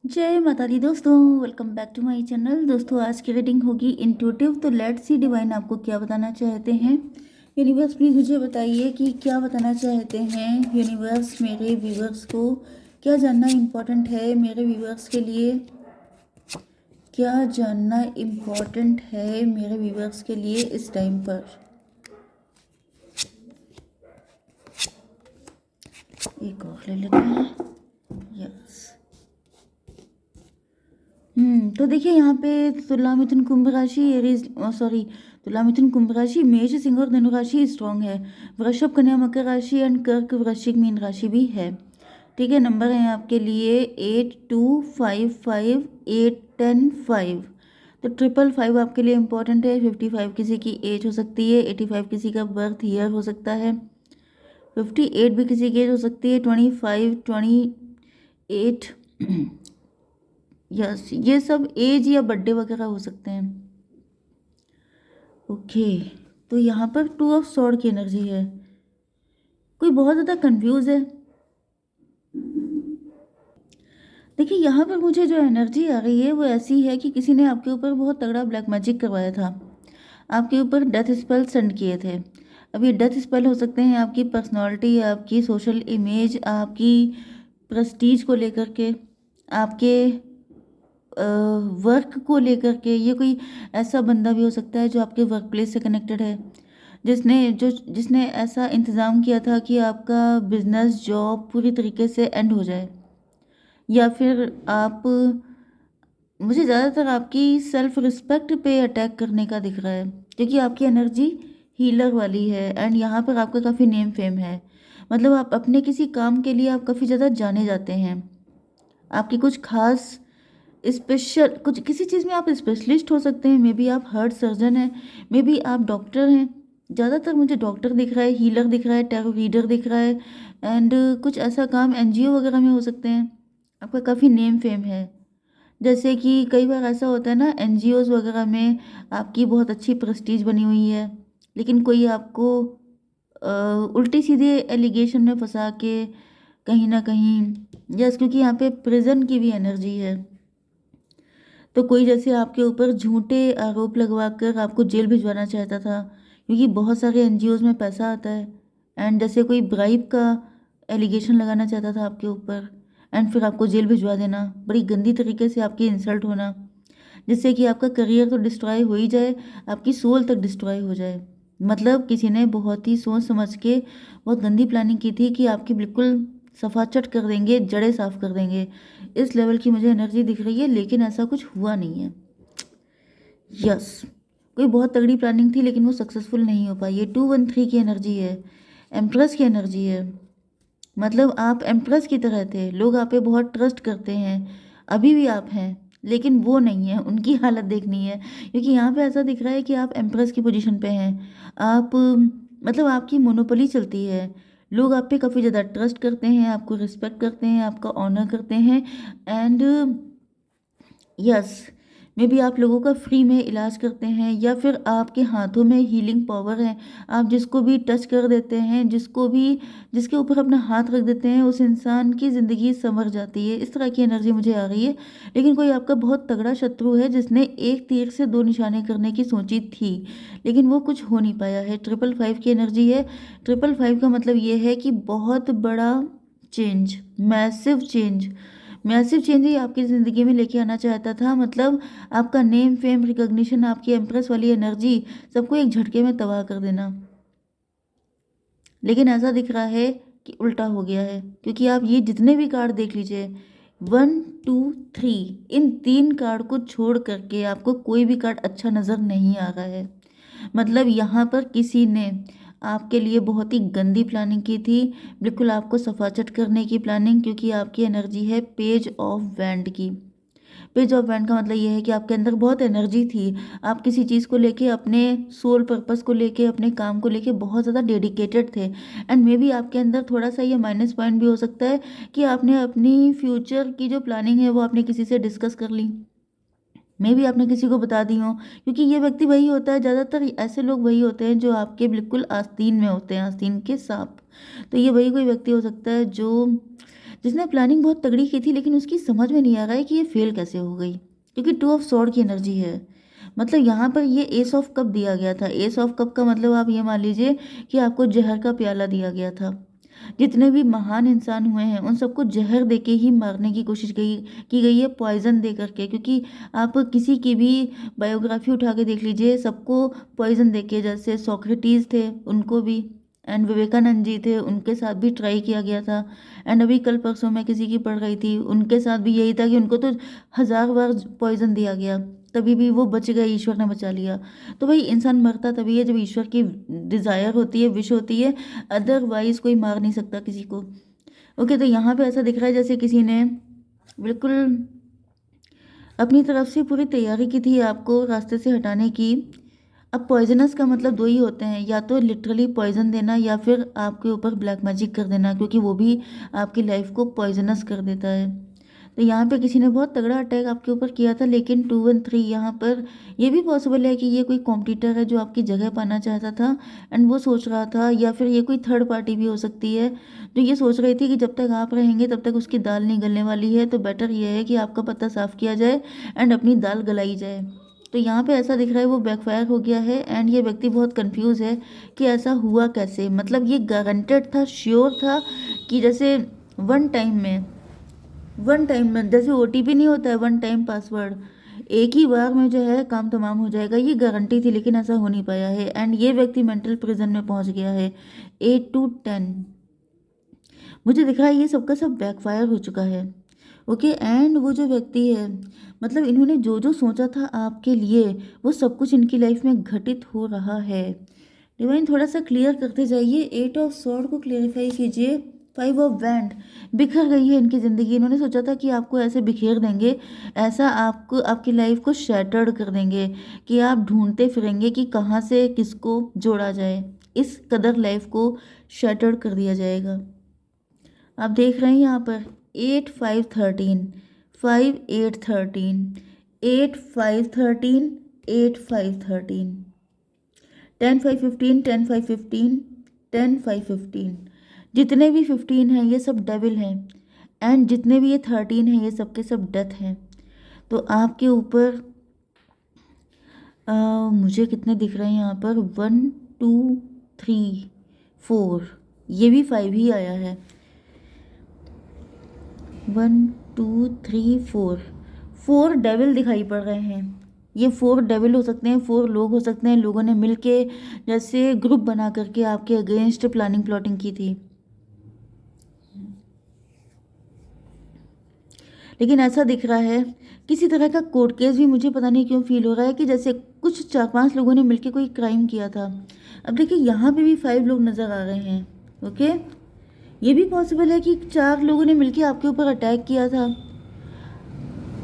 जय माता दी दोस्तों, welcome back to my channel. दोस्तों आज की रीडिंग होगी इंट्यूटिव। तो लेट्स सी डिवाइन आपको क्या बताना चाहते हैं। यूनिवर्स प्लीज़ मुझे बताइए कि क्या बताना चाहते हैं यूनिवर्स मेरे व्यूवर्स को। क्या जानना इम्पोर्टेंट है मेरे व्यूवर्स के लिए। क्या जानना इम्पोर्टेंट है मेरे व्यूवर्स के लिए इस टाइम पर। एक और ले लेते हैं। यस। तो देखिए यहाँ पे तुला मिथुन कुंभ राशि एरीज सॉरी तुला मिथुन कुंभ राशि मेष सिंह और धनु राशि स्ट्रांग है। वृषभ कन्या मकर राशि एंड कर्क वृश्चिक मीन राशि भी है। ठीक है, नंबर है आपके लिए 8255 810 5। तो 555 आपके लिए इम्पोर्टेंट है। 55 किसी की एज हो सकती है। 85 किसी का बर्थ ईयर हो सकता है। 58 भी किसी की एज हो सकती है। 25 28 यस, ये सब एज या बर्थडे वगैरह हो सकते हैं। ओके, तो यहाँ पर 2 ऑफ सॉर्ड की एनर्जी है। कोई बहुत ज़्यादा कंफ्यूज है। देखिए यहाँ पर मुझे जो एनर्जी आ रही है वो ऐसी है कि किसी ने आपके ऊपर बहुत तगड़ा ब्लैक मैजिक करवाया था। आपके ऊपर डेथ स्पेल सेंड किए थे। अब ये डेथ स्पेल हो सकते हैं आपकी पर्सनालिटी, आपकी सोशल इमेज, आपकी प्रेस्टीज को लेकर के, आपके वर्क को लेकर के। ये कोई ऐसा बंदा भी हो सकता है जो आपके वर्क प्लेस से कनेक्टेड है, जिसने ऐसा इंतज़ाम किया था कि आपका बिजनेस जॉब पूरी तरीके से एंड हो जाए। या फिर आप, मुझे ज़्यादातर आपकी सेल्फ रिस्पेक्ट पे अटैक करने का दिख रहा है, क्योंकि आपकी एनर्जी हीलर वाली है एंड यहाँ पर आपका काफ़ी नेम फेम है। मतलब आप अपने किसी काम के लिए आप काफ़ी ज़्यादा जाने जाते हैं। आपकी कुछ खास स्पेशल कुछ किसी चीज़ में आप स्पेशलिस्ट हो सकते हैं। मे बी आप हार्ट सर्जन हैं, मे बी आप डॉक्टर हैं। ज़्यादातर मुझे डॉक्टर दिख रहा है, हीलर दिख रहा है, टैरो रीडर दिख रहा है एंड कुछ ऐसा काम एनजीओ वगैरह में हो सकते हैं। आपका काफ़ी नेम फेम है। जैसे कि कई बार ऐसा होता है ना, एनजीओज वगैरह में आपकी बहुत अच्छी प्रेस्टीज बनी हुई है, लेकिन कोई आपको उल्टी सीधे एलिगेशन में फंसा के कहीं ना कहीं, यस, क्योंकि यहाँ पे प्रिजन की भी एनर्जी है। तो कोई जैसे आपके ऊपर झूठे आरोप लगवा कर आपको जेल भिजवाना चाहता था, क्योंकि बहुत सारे एनजीओज में पैसा आता है। एंड जैसे कोई ब्राइब का एलिगेशन लगाना चाहता था आपके ऊपर एंड फिर आपको जेल भिजवा देना, बड़ी गंदी तरीके से आपकी इंसल्ट होना, जिससे कि आपका करियर तो डिस्ट्रॉय हो ही जाए, आपकी सोल तक डिस्ट्रॉय हो जाए। मतलब किसी ने बहुत ही सोच समझ के बहुत गंदी प्लानिंग की थी कि आपकी बिल्कुल सफाचट कर देंगे, जड़ें साफ कर देंगे। इस लेवल की मुझे एनर्जी दिख रही है, लेकिन ऐसा कुछ हुआ नहीं है। यस, कोई बहुत तगड़ी प्लानिंग थी लेकिन वो सक्सेसफुल नहीं हो पाई। ये 213 की एनर्जी है, एम्प्रेस की एनर्जी है। मतलब आप एम्प्रेस की तरह थे, लोग आप पे बहुत ट्रस्ट करते हैं, अभी भी आप हैं, लेकिन वो नहीं है, उनकी हालत देखनी है। क्योंकि यहाँ पे ऐसा दिख रहा है कि आप एम्प्रेस की पोजीशन पे हैं। आप मतलब आपकी मोनोपोली चलती है। लोग आप पे काफ़ी ज़्यादा ट्रस्ट करते हैं, आपको रिस्पेक्ट करते हैं, आपका ऑनर करते हैं एंड यस, मे बी आप लोगों का फ्री में इलाज करते हैं, या फिर आपके हाथों में हीलिंग पावर है। आप जिसको भी टच कर देते हैं, जिसके ऊपर अपना हाथ रख देते हैं, उस इंसान की ज़िंदगी संवर जाती है। इस तरह की एनर्जी मुझे आ रही है। लेकिन कोई आपका बहुत तगड़ा शत्रु है जिसने एक तीर से दो निशाने करने की सोची थी, लेकिन वो कुछ हो नहीं पाया है। 555 की एनर्जी है। 555 का मतलब ये है कि बहुत बड़ा चेंज, मैसिव चेंज ही आपकी ज़िंदगी में लेके आना चाहता था। मतलब आपका नेम फेम रिकॉग्निशन, आपकी एम्प्रेस वाली एनर्जी, सबको एक झटके में तबाह कर देना। लेकिन ऐसा दिख रहा है कि उल्टा हो गया है, क्योंकि आप ये जितने भी कार्ड देख लीजिए, 1 2 3, इन 3 कार्ड को छोड़ करके आपको कोई भी कार्ड अच्छा नज़र नहीं आ रहा है। मतलब यहाँ पर किसी ने आपके लिए बहुत ही गंदी प्लानिंग की थी, बिल्कुल आपको सफाचट करने की प्लानिंग, क्योंकि आपकी एनर्जी है पेज ऑफ वैंड की। पेज ऑफ वैंड का मतलब ये है कि आपके अंदर बहुत एनर्जी थी। आप किसी चीज़ को लेके, अपने सोल पर्पस को लेके, अपने काम को लेके बहुत ज़्यादा डेडिकेटेड थे। एंड मे बी आपके अंदर थोड़ा सा ये माइनस पॉइंट भी हो सकता है कि आपने अपनी फ्यूचर की जो प्लानिंग है वो आपने किसी से डिस्कस कर ली। मे भी आपने किसी को बता दी हो, क्योंकि ये व्यक्ति वही होता है, ज़्यादातर ऐसे लोग वही होते हैं जो आपके बिल्कुल आस्तीन में होते हैं, आस्तीन के सांप। तो ये वही कोई व्यक्ति हो सकता है जो जिसने प्लानिंग बहुत तगड़ी की थी, लेकिन उसकी समझ में नहीं आ रहा है कि ये फेल कैसे हो गई, क्योंकि टू ऑफ सॉर्ड की एनर्जी है। मतलब यहाँ पर ये एस ऑफ कप दिया गया था। एस ऑफ कप का मतलब आप ये मान लीजिए कि आपको जहर का प्याला दिया गया था। जितने भी महान इंसान हुए हैं उन सबको जहर देके ही मारने की कोशिश की गई है, पॉइजन दे करके। क्योंकि आप किसी की भी बायोग्राफी उठा के देख लीजिए, सबको पॉइजन देके, जैसे सोक्रेटिस थे उनको भी, एंड विवेकानंद जी थे उनके साथ भी ट्राई किया गया था। एंड अभी कल परसों मैं किसी की पढ़ रही थी, उनके साथ भी यही था कि उनको तो 1000 बार पॉइजन दिया गया, तभी भी वो बच गए, ईश्वर ने बचा लिया। तो भाई इंसान मरता तभी है जब ईश्वर की डिज़ायर होती है, विश होती है, अदरवाइज कोई मार नहीं सकता किसी को। ओके, तो यहाँ पे ऐसा दिख रहा है जैसे किसी ने बिल्कुल अपनी तरफ से पूरी तैयारी की थी आपको रास्ते से हटाने की। अब पॉइजनस का मतलब दो ही होते हैं, या तो लिटरली पॉइजन देना या फिर आपके ऊपर ब्लैक मैजिक कर देना, क्योंकि वो भी आपकी लाइफ को पॉइजनस कर देता है। तो यहाँ पे किसी ने बहुत तगड़ा अटैक आपके ऊपर किया था, लेकिन 213 यहाँ पर ये भी पॉसिबल है कि ये कोई कॉम्पिटिटर है जो आपकी जगह पाना चाहता था, एंड वो सोच रहा था, या फिर ये कोई थर्ड पार्टी भी हो सकती है जो ये सोच रही थी कि जब तक आप रहेंगे तब तक उसकी दाल नहीं गलने वाली है, तो बेटर ये है कि आपका पत्ता साफ किया जाए एंड अपनी दाल गलाई जाए। तो यहाँ पे ऐसा दिख रहा है वो बैकफायर हो गया है, एंड ये व्यक्ति बहुत कंफ्यूज है कि ऐसा हुआ कैसे। मतलब ये गारंटेड था, श्योर था कि जैसे वन टाइम में जैसे ओटीपी नहीं होता है, वन टाइम पासवर्ड, एक ही बार में जो है काम तमाम हो जाएगा, ये गारंटी थी, लेकिन ऐसा हो नहीं पाया है। एंड ये व्यक्ति मेंटल प्रिजन में पहुंच गया है। 8 to 10 मुझे दिख रहा है ये सबका सब बैकफायर हो चुका है। ओके, एंड वो जो व्यक्ति है, मतलब इन्होंने जो जो सोचा था आपके लिए वो सब कुछ इनकी लाइफ में घटित हो रहा है। डिवाइन थोड़ा सा क्लियर करते जाइए, 8 ऑफ सॉर्ड को क्लियरिफाई कीजिए। 5 ऑफ वैंड, बिखर गई है इनकी ज़िंदगी। इन्होंने सोचा था कि आपको ऐसे बिखेर देंगे, ऐसा आपको आपकी लाइफ को शैटर्ड कर देंगे कि आप ढूंढते फिरेंगे कि कहाँ से किसको जोड़ा जाए। इस कदर लाइफ को शैटर्ड कर दिया जाएगा। आप देख रहे हैं यहाँ पर 8 5 13, 5 8 13, 8 5 13, 8 5 13, 10 5 15, 10 5 15, 10 5 15। जितने भी 15 हैं ये सब डेविल हैं, एंड जितने भी ये 13 हैं ये सब के सब डेथ हैं। तो आपके ऊपर मुझे कितने दिख रहे हैं यहाँ पर, 1 2 3 4, ये भी 5 ही आया है। 1 2 3 4, 4 डेविल दिखाई पड़ रहे हैं। ये 4 डेविल हो सकते हैं, 4 लोग हो सकते हैं, लोगों ने मिलके जैसे ग्रुप बना करके आपके अगेंस्ट प्लानिंग प्लॉटिंग की थी। लेकिन ऐसा दिख रहा है किसी तरह का कोर्ट केस भी मुझे पता नहीं क्यों फील हो रहा है कि जैसे कुछ 4 5 लोगों ने मिलके कोई क्राइम किया था। अब देखिए यहाँ पे भी 5 लोग नज़र आ रहे हैं। ओके, ये भी पॉसिबल है कि 4 लोगों ने मिलके आपके ऊपर अटैक किया था,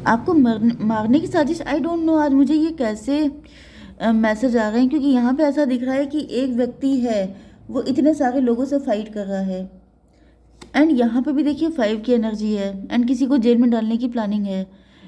आपको मारने की साजिश। आई डोंट नो आज मुझे ये कैसे मैसेज आ रहे हैं, क्योंकि यहाँ पे ऐसा दिख रहा है कि एक व्यक्ति है वो इतने सारे लोगों से फाइट कर रहा है, एंड यहाँ पे भी देखिए 5 की एनर्जी है, एंड किसी को जेल में डालने की प्लानिंग है।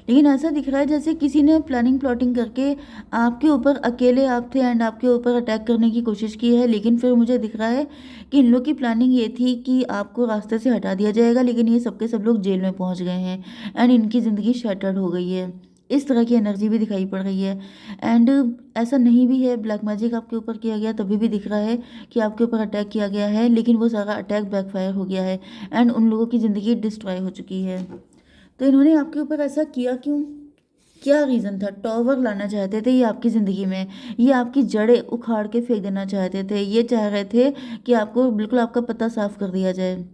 लेकिन ऐसा दिख रहा है जैसे किसी ने प्लानिंग प्लॉटिंग करके आपके ऊपर, अकेले आप थे एंड आपके ऊपर अटैक करने की कोशिश की है। लेकिन फिर मुझे दिख रहा है कि इन लोग की प्लानिंग ये थी कि आपको रास्ते से हटा दिया जाएगा, लेकिन ये सबके सब लोग जेल में पहुंच गए हैं एंड इनकी ज़िंदगी शैटर्ड हो गई है। इस तरह की एनर्जी भी दिखाई पड़ रही है। एंड ऐसा नहीं भी है, ब्लैक मैजिक आपके ऊपर किया गया तभी भी दिख रहा है कि आपके ऊपर अटैक किया गया है, लेकिन वो सारा अटैक बैकफायर हो गया है एंड उन लोगों की ज़िंदगी डिस्ट्रॉय हो चुकी है। तो इन्होंने आपके ऊपर ऐसा किया क्यों, क्या रीज़न था? टॉवर लाना चाहते थे ये आपकी ज़िंदगी में, ये आपकी जड़ें उखाड़ के फेंक देना चाहते थे, ये चाह रहे थे कि आपको बिल्कुल आपका पता साफ कर दिया जाए।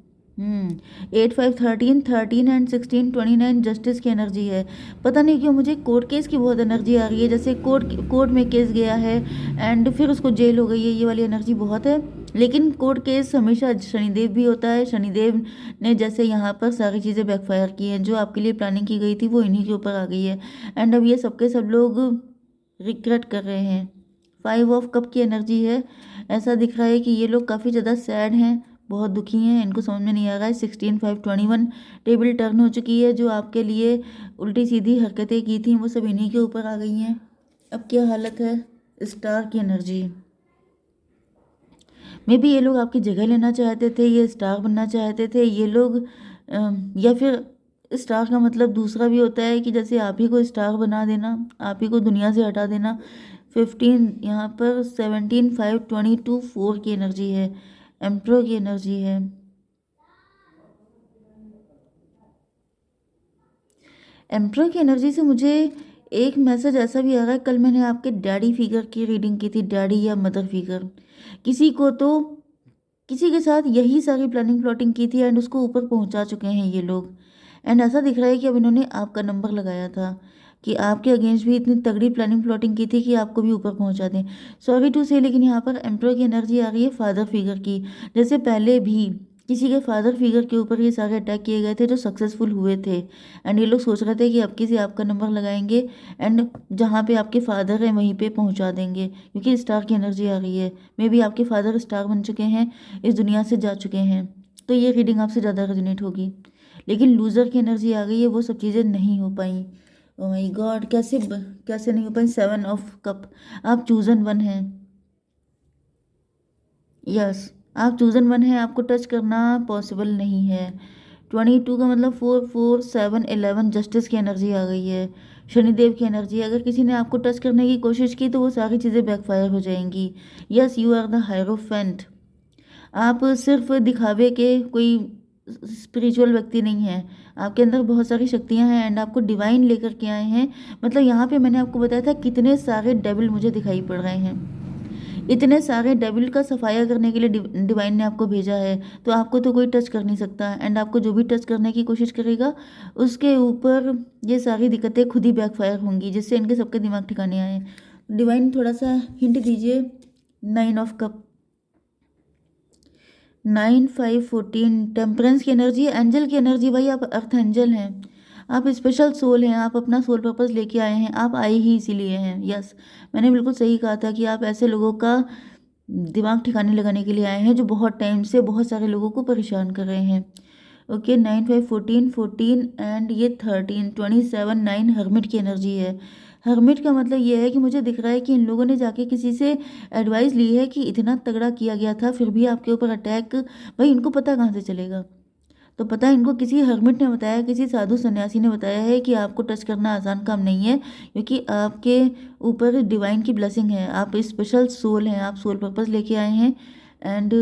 8 5 13, 13 एंड 16 29 जस्टिस की एनर्जी है। पता नहीं क्यों मुझे कोर्ट केस की बहुत एनर्जी आ रही है, जैसे कोर्ट में केस गया है एंड फिर उसको जेल हो गई है, ये वाली एनर्जी बहुत है। लेकिन कोर्ट केस हमेशा शनिदेव भी होता है, शनिदेव ने जैसे यहाँ पर सारी चीज़ें बैकफायर की हैं, जो आपके लिए प्लानिंग की गई थी वो इन्हीं के ऊपर आ गई है, एंड अब ये सबके सब लोग रिग्रेट कर रहे हैं। 5 ऑफ कप की एनर्जी है। ऐसा दिख रहा है कि ये लोग काफ़ी ज़्यादा सैड हैं, बहुत दुखी हैं, इनको समझ में नहीं आ रहा है। 16 5 21 टेबल टर्न हो चुकी है, जो आपके लिए उल्टी सीधी हरकतें की थी वो सब इन्हीं के ऊपर आ गई हैं। अब क्या हालत है? स्टार की एनर्जी। मे बी ये लोग आपकी जगह लेना चाहते थे, ये स्टार बनना चाहते थे, ये लोग या फिर स्टार का मतलब दूसरा भी होता है कि जैसे आप ही को स्टार बना देना, आप ही को दुनिया से हटा देना। 15 यहाँ पर 17 5 22 4 की एनर्जी है, एम्प्रो की एनर्जी है। एम्प्रो की एनर्जी से मुझे एक मैसेज ऐसा भी आ रहा है, कल मैंने आपके डैडी फिगर की रीडिंग की थी, डैडी या मदर फिगर, किसी को तो किसी के साथ यही सारी प्लानिंग प्लॉटिंग की थी एंड उसको ऊपर पहुंचा चुके हैं ये लोग। एंड ऐसा दिख रहा है कि अब इन्होंने आपका नंबर लगाया था कि आपके अगेंस्ट भी इतनी तगड़ी प्लानिंग प्लॉटिंग की थी कि आपको भी ऊपर पहुंचा दें। सॉरी टू से, लेकिन यहाँ पर एम्प्रो की एनर्जी आ रही है फादर फिगर की। जैसे पहले भी किसी के फादर फिगर के ऊपर ये सारे अटैक किए गए थे जो सक्सेसफुल हुए थे, एंड ये लोग सोच रहे थे कि अब किसी आपका नंबर लगाएंगे एंड जहाँ पे आपके फादर हैं वहीं पे पहुँचा देंगे, क्योंकि स्टार की एनर्जी आ रही है। मे बी आपके फादर स्टार बन चुके हैं, इस दुनिया से जा चुके हैं, तो ये रीडिंग आपसे ज़्यादा रेजोनेट होगी। लेकिन लूज़र की एनर्जी आ गई है, वो सब चीज़ें नहीं हो पाई। ओ माय गॉड, कैसे नहीं हो पाई। 7 ऑफ कप, आप चूजन वन हैं। यस, आप चूजन वन हैं, आपको टच करना पॉसिबल नहीं है। 22 का मतलब 4 4 7 11, जस्टिस की एनर्जी आ गई है, शनिदेव की एनर्जी। अगर किसी ने आपको टच करने की कोशिश की तो वो सारी चीज़ें बैकफायर हो जाएंगी। Yes, you are the hierophant. आप सिर्फ दिखावे के कोई स्पिरिचुअल व्यक्ति नहीं हैं, आपके अंदर बहुत सारी शक्तियां हैं एंड आपको डिवाइन लेकर के आए हैं। मतलब यहाँ पे मैंने आपको बताया था कितने सारे डेविल मुझे दिखाई पड़ रहे हैं, इतने सारे डेविल का सफाया करने के लिए डिवाइन ने आपको भेजा है। तो आपको तो कोई टच कर नहीं सकता, एंड आपको जो भी टच करने की कोशिश करेगा उसके ऊपर ये सारी दिक्कतें खुद ही बैकफायर होंगी, जिससे इनके सबके दिमाग ठिकाने आए। डिवाइन थोड़ा सा हिंट दीजिए। 9 ऑफ कप, 9 5 14, टेम्परेंस की एनर्जी, एंजल की एनर्जी। भाई आप अर्थ एंजल हैं, आप स्पेशल सोल हैं, आप अपना सोल पर्पस लेके आए हैं, आप आए ही इसीलिए हैं। यस, मैंने बिल्कुल सही कहा था कि आप ऐसे लोगों का दिमाग ठिकाने लगाने के लिए आए हैं जो बहुत टाइम से बहुत सारे लोगों को परेशान कर रहे हैं। ओके, 9 5 14 14 एंड ये 13 27 9 हर्मिट की एनर्जी है। हर्मिट का मतलब ये है कि मुझे दिख रहा है कि इन लोगों ने जाके किसी से एडवाइस ली है कि इतना तगड़ा किया गया था फिर भी आपके ऊपर अटैक। भाई इनको पता कहाँ से चलेगा, तो पता है इनको किसी हर्मिट ने बताया, किसी साधु सन्यासी ने बताया है कि आपको टच करना आसान काम नहीं है, क्योंकि आपके ऊपर डिवाइन की ब्लेसिंग है, आप स्पेशल सोल हैं, आप सोल पर्पस लेके आए हैं। एंड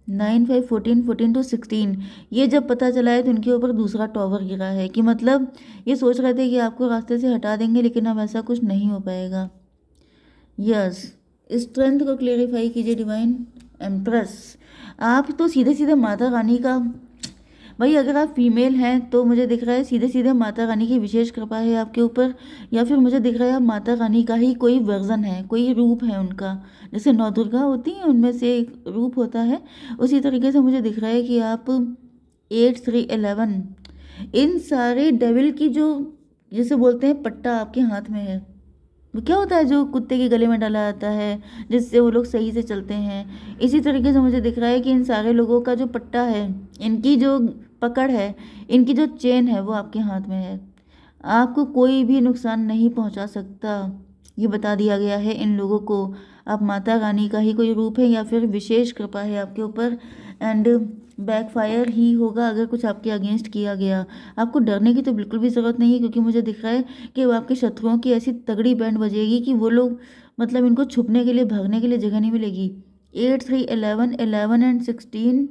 9 5 14 14 टू 16, ये जब पता चला है तो इनके ऊपर दूसरा टॉवर गिरा है, कि मतलब ये सोच रहे थे कि आपको रास्ते से हटा देंगे, लेकिन अब ऐसा कुछ नहीं हो पाएगा। यस, स्ट्रेंथ को क्लेरिफाई कीजिए डिवाइन। एम्प्रेस, आप तो सीधे सीधे माता रानी का, भाई अगर आप फीमेल हैं तो मुझे दिख रहा है सीधे सीधे माता रानी की विशेष कृपा है आपके ऊपर, या फिर मुझे दिख रहा है आप माता रानी का ही कोई वर्जन है, कोई रूप है उनका। जैसे नौ दुर्गा होती हैं उनमें से एक रूप होता है, उसी तरीके से मुझे दिख रहा है कि आप 8 3 11, इन सारे डेविल की जो जैसे बोलते हैं पट्टा आपके हाथ में है। वो क्या होता है जो कुत्ते के गले में डाला जाता है जिससे वो लोग सही से चलते हैं, इसी तरीके से मुझे दिख रहा है कि इन सारे लोगों का जो पट्टा है, इनकी जो पकड़ है, इनकी जो चेन है वो आपके हाथ में है। आपको कोई भी नुकसान नहीं पहुंचा सकता, ये बता दिया गया है इन लोगों को। आप माता रानी का ही कोई रूप है या फिर विशेष कृपा है आपके ऊपर, एंड बैकफायर ही होगा अगर कुछ आपके अगेंस्ट किया गया। आपको डरने की तो बिल्कुल भी ज़रूरत नहीं है, क्योंकि मुझे दिख रहा है कि वो आपके शत्रुओं की ऐसी तगड़ी बैंड बजेगी कि वो लोग मतलब इनको छुपने के लिए भागने के लिए जगह नहीं मिलेगी। 8 3 11 11 एंड 16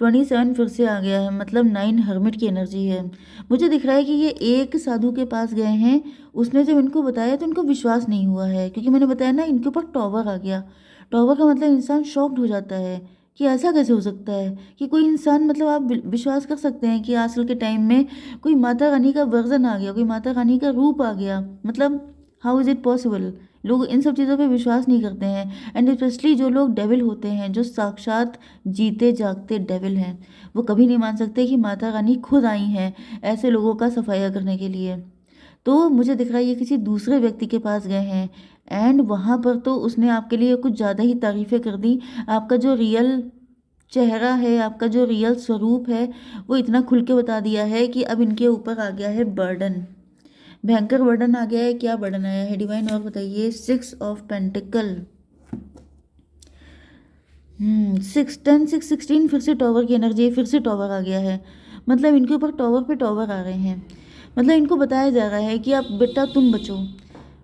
27 फिर से आ गया है, मतलब 9 हर्मिट की एनर्जी है। मुझे दिख रहा है कि ये एक साधु के पास गए हैं, उसने जब इनको बताया तो इनको विश्वास नहीं हुआ है, क्योंकि मैंने बताया ना इनके ऊपर टॉवर आ गया। टॉवर का मतलब इंसान शॉक्ड हो जाता है कि ऐसा कैसे हो सकता है कि कोई इंसान, मतलब आप विश्वास कर सकते हैं कि आजकल के टाइम में कोई माता रानी का वर्जन आ गया, कोई माता रानी का रूप आ गया, मतलब हाउ इज़ इट पॉसिबल। लोग इन सब चीज़ों पे विश्वास नहीं करते हैं, एंड स्पेशली जो लोग डेविल होते हैं, जो साक्षात जीते जागते डेविल हैं, वो कभी नहीं मान सकते कि माता रानी खुद आई हैं ऐसे लोगों का सफाया करने के लिए। तो मुझे दिख रहा है ये किसी दूसरे व्यक्ति के पास गए हैं, एंड वहाँ पर तो उसने आपके लिए कुछ ज़्यादा ही तारीफ़ें कर दी। आपका जो रियल चेहरा है, आपका जो रियल स्वरूप है, वो इतना खुल के बता दिया है कि अब इनके ऊपर आ गया है बर्डन, भयंकर बर्डन आ गया है। क्या बर्डन आया है डिवाइन, और बताइए। 6 ऑफ पेंटिकल, 6 10 6 16 फिर से टॉवर की एनर्जी है, फिर से टॉवर आ गया है। मतलब इनके ऊपर टॉवर पे टॉवर आ रहे हैं। मतलब इनको बताया जा रहा है कि आप बेटा तुम बचो।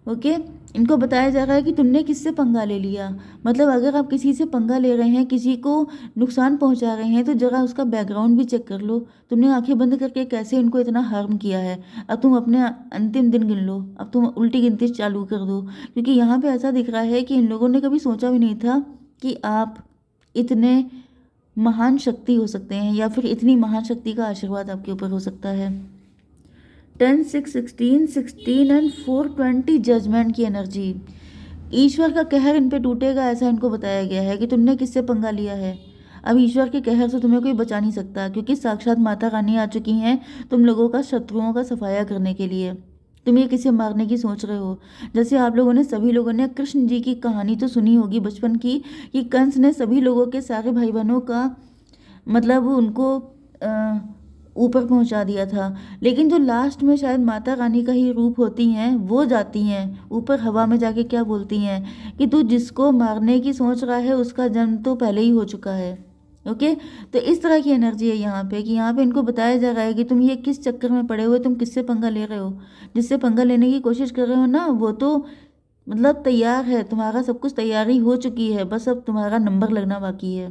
ओके, इनको बताया जा रहा है कि तुमने किससे पंगा ले लिया। मतलब अगर आप किसी से पंगा ले रहे हैं, किसी को नुकसान पहुंचा रहे हैं, तो जरा उसका बैकग्राउंड भी चेक कर लो। तुमने आंखें बंद करके कैसे इनको इतना हार्म किया है। अब तुम अपने अंतिम दिन गिन लो, अब तुम उल्टी गिनती चालू कर दो। क्योंकि यहाँ पे ऐसा दिख रहा है कि इन लोगों ने कभी सोचा भी नहीं था कि आप इतने महान शक्ति हो सकते हैं, या फिर इतनी महान शक्ति का आशीर्वाद आपके ऊपर हो सकता है। 10 6 16 16 एंड 4 20 जजमेंट की एनर्जी। ईश्वर का कहर इन पे टूटेगा, ऐसा इनको बताया गया है कि तुमने किससे पंगा लिया है। अब ईश्वर के कहर से तुम्हें कोई बचा नहीं सकता, क्योंकि साक्षात माता रानी आ चुकी हैं तुम लोगों का शत्रुओं का सफाया करने के लिए। तुम ये किसे मारने की सोच रहे हो। जैसे आप लोगों ने, सभी लोगों ने कृष्ण जी की कहानी तो सुनी होगी बचपन की, कि कंस ने सभी लोगों के सारे भाई बहनों का मतलब उनको ऊपर पहुंचा दिया था। लेकिन जो लास्ट में शायद माता रानी का ही रूप होती हैं, वो जाती हैं ऊपर हवा में जाके क्या बोलती हैं कि तू जिसको मारने की सोच रहा है उसका जन्म तो पहले ही हो चुका है। ओके, तो इस तरह की एनर्जी है यहाँ पे, कि यहाँ पे इनको बताया जा रहा है कि तुम ये किस चक्कर में पड़े हुए, तुम किससे पंगा ले रहे हो। जिससे पंगा लेने की कोशिश कर रहे हो ना, वो तो मतलब तैयार है, तुम्हारा सब कुछ तैयारी हो चुकी है, बस अब तुम्हारा नंबर लगना बाकी है।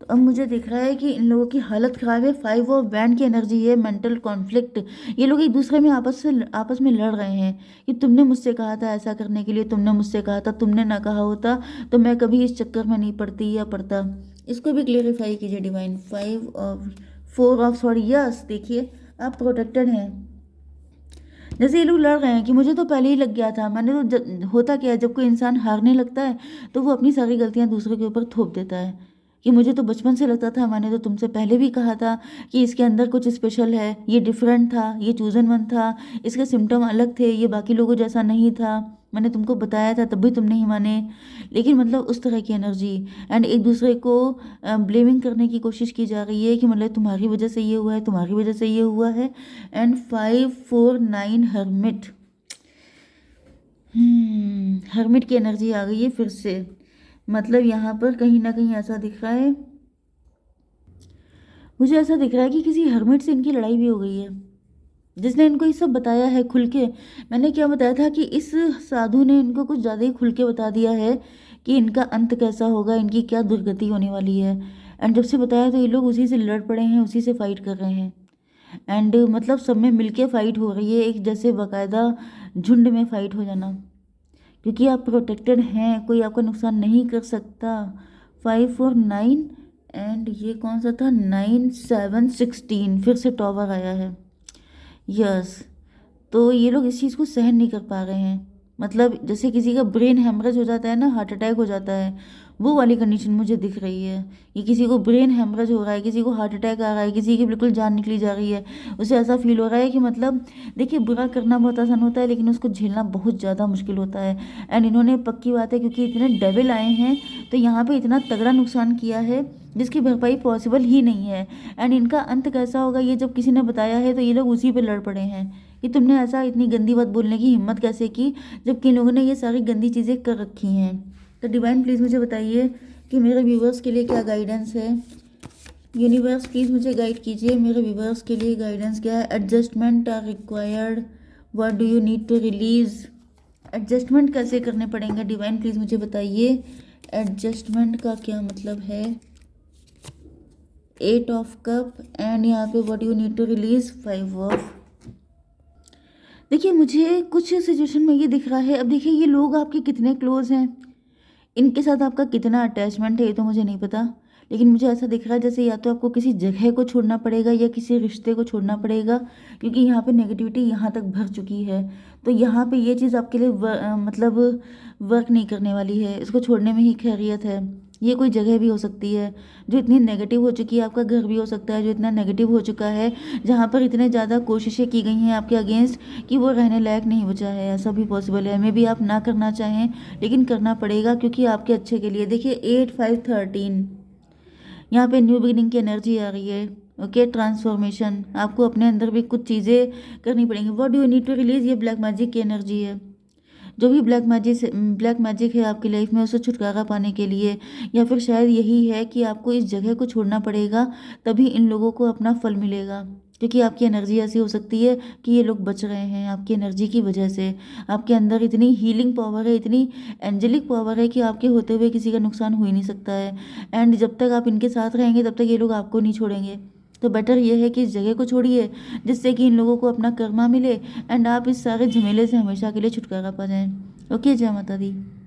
तो अब मुझे दिख रहा है कि इन लोगों की हालत ख़राब है। 5 ऑफ बैंड की एनर्जी है, मेंटल कॉन्फ्लिक्ट। ये लोग एक दूसरे में आपस में लड़ रहे हैं कि तुमने मुझसे कहा था ऐसा करने के लिए, तुमने मुझसे कहा था, तुमने ना कहा होता तो मैं कभी इस चक्कर में नहीं पड़ती या पड़ता। इसको भी क्लेरिफाई कीजिए डिवाइन। 4 ऑफ सॉरी, यस, देखिए आप प्रोटेक्टेड हैं। जैसे ये लोग लड़ रहे हैं कि मुझे तो पहले ही लग गया था, मैंने तो होता क्या है, जब कोई इंसान हारने लगता है तो वो अपनी सारी गलतियां दूसरे के ऊपर थोप देता है कि मुझे तो बचपन से लगता था, मैंने तो तुमसे पहले भी कहा था कि इसके अंदर कुछ स्पेशल है, ये डिफरेंट था, ये चूजन वन था, इसके सिम्टम अलग थे, ये बाकी लोगों जैसा नहीं था, मैंने तुमको बताया था तब भी तुम नहीं माने। लेकिन मतलब उस तरह की एनर्जी, एंड एक दूसरे को ब्लेमिंग करने की कोशिश की जा रही है कि मतलब तुम्हारी वजह से ये हुआ है, तुम्हारी वजह से ये हुआ है। And 5 4 9 hermit. हर्मिट की एनर्जी आ गई है फिर से। मतलब यहाँ पर कहीं ना कहीं ऐसा दिख रहा है, मुझे ऐसा दिख रहा है कि किसी हर्मिट से इनकी लड़ाई भी हो गई है, जिसने इनको ये सब बताया है खुल के। मैंने क्या बताया था कि इस साधु ने इनको कुछ ज़्यादा ही खुल के बता दिया है कि इनका अंत कैसा होगा, इनकी क्या दुर्गति होने वाली है। एंड जब से बताया तो ये लोग उसी से लड़ पड़े हैं, उसी से फाइट कर रहे हैं। एंड मतलब सब में मिलके फाइट हो रही है, एक जैसे बाकायदा झुंड में फाइट हो जाना, क्योंकि आप प्रोटेक्टेड हैं, कोई आपका नुकसान नहीं कर सकता। 5 4 9, एंड ये कौन सा था, 9 7 16, फिर से टॉवर आया है। यस, तो ये लोग इस चीज़ को सहन नहीं कर पा रहे हैं। मतलब जैसे किसी का ब्रेन हेमरेज हो जाता है ना, हार्ट अटैक हो जाता है, वो वाली कंडीशन मुझे दिख रही है। ये किसी को ब्रेन हेमरेज हो रहा है, किसी को हार्ट अटैक आ रहा है, किसी की बिल्कुल जान निकली जा रही है। उसे ऐसा फील हो रहा है कि मतलब देखिए, बुरा करना बहुत आसान होता है लेकिन उसको झेलना बहुत ज़्यादा मुश्किल होता है। एंड इन्होंने, पक्की बात है, क्योंकि इतने डेविल आए हैं तो यहाँ पे इतना तगड़ा नुकसान किया है जिसकी भरपाई पॉसिबल ही नहीं है। एंड इनका अंत कैसा होगा ये जब किसी ने बताया है तो ये लोग उसी पे लड़ पड़े हैं कि तुमने ऐसा इतनी गंदी बात बोलने की हिम्मत कैसे की, जबकि इन लोगों ने ये सारी गंदी चीज़ें कर रखी हैं। तो डिवाइन प्लीज़ मुझे बताइए कि मेरे व्यूवर्स के लिए क्या गाइडेंस है। यूनिवर्स प्लीज़ मुझे गाइड कीजिए, मेरे व्यूवर्स के लिए गाइडेंस क्या है। Adjustment are required, what do you need to release. Adjustment कैसे करने पड़ेंगे डिवाइन प्लीज़ मुझे बताइए। एडजस्टमेंट का क्या मतलब है। 8 ऑफ कप, एंड यहाँ पे what you need to release 5 of. देखिए मुझे कुछ सिचुएशन में ये दिख रहा है, अब देखिए ये लोग आपके कितने क्लोज हैं, इनके साथ आपका कितना अटैचमेंट है ये तो मुझे नहीं पता, लेकिन मुझे ऐसा दिख रहा है जैसे या तो आपको किसी जगह को छोड़ना पड़ेगा या किसी रिश्ते को छोड़ना पड़ेगा, क्योंकि यहाँ पे नेगेटिविटी यहाँ तक भर चुकी है। तो यहाँ पे ये चीज़ आपके लिए मतलब वर्क नहीं करने वाली है, इसको छोड़ने में ही खैरियत है। ये कोई जगह भी हो सकती है जो इतनी नेगेटिव हो चुकी है, आपका घर भी हो सकता है जो इतना नेगेटिव हो चुका है, जहाँ पर इतने ज़्यादा कोशिशें की गई हैं आपके अगेंस्ट कि वो रहने लायक नहीं बचा है। ऐसा भी पॉसिबल है, मे भी आप ना करना चाहें लेकिन करना पड़ेगा क्योंकि आपके अच्छे के लिए। देखिए 8 5 13, यहाँ पे न्यू बिगिनिंग की एनर्जी आ रही है। ओके, ट्रांसफॉर्मेशन, आपको अपने अंदर भी कुछ चीज़ें करनी पड़ेंगी। What do you need to release, ये ब्लैक मैजिक की एनर्जी है। जो भी ब्लैक मैजिक है आपकी लाइफ में, उससे छुटकारा पाने के लिए, या फिर शायद यही है कि आपको इस जगह को छोड़ना पड़ेगा, तभी इन लोगों को अपना फल मिलेगा। क्योंकि आपकी एनर्जी ऐसी हो सकती है कि ये लोग बच रहे हैं आपकी एनर्जी की वजह से। आपके अंदर इतनी हीलिंग पावर है, इतनी एंजेलिक पावर है कि आपके होते हुए किसी का नुकसान हो ही नहीं सकता है। एंड जब तक आप इनके साथ रहेंगे तब तक ये लोग आपको नहीं छोड़ेंगे। तो बेटर ये है कि इस जगह को छोड़िए, जिससे कि इन लोगों को अपना कर्मा मिले, एंड आप इस सारे झमेले से हमेशा के लिए छुटकारा पा जाएं। ओके, जय माता दी।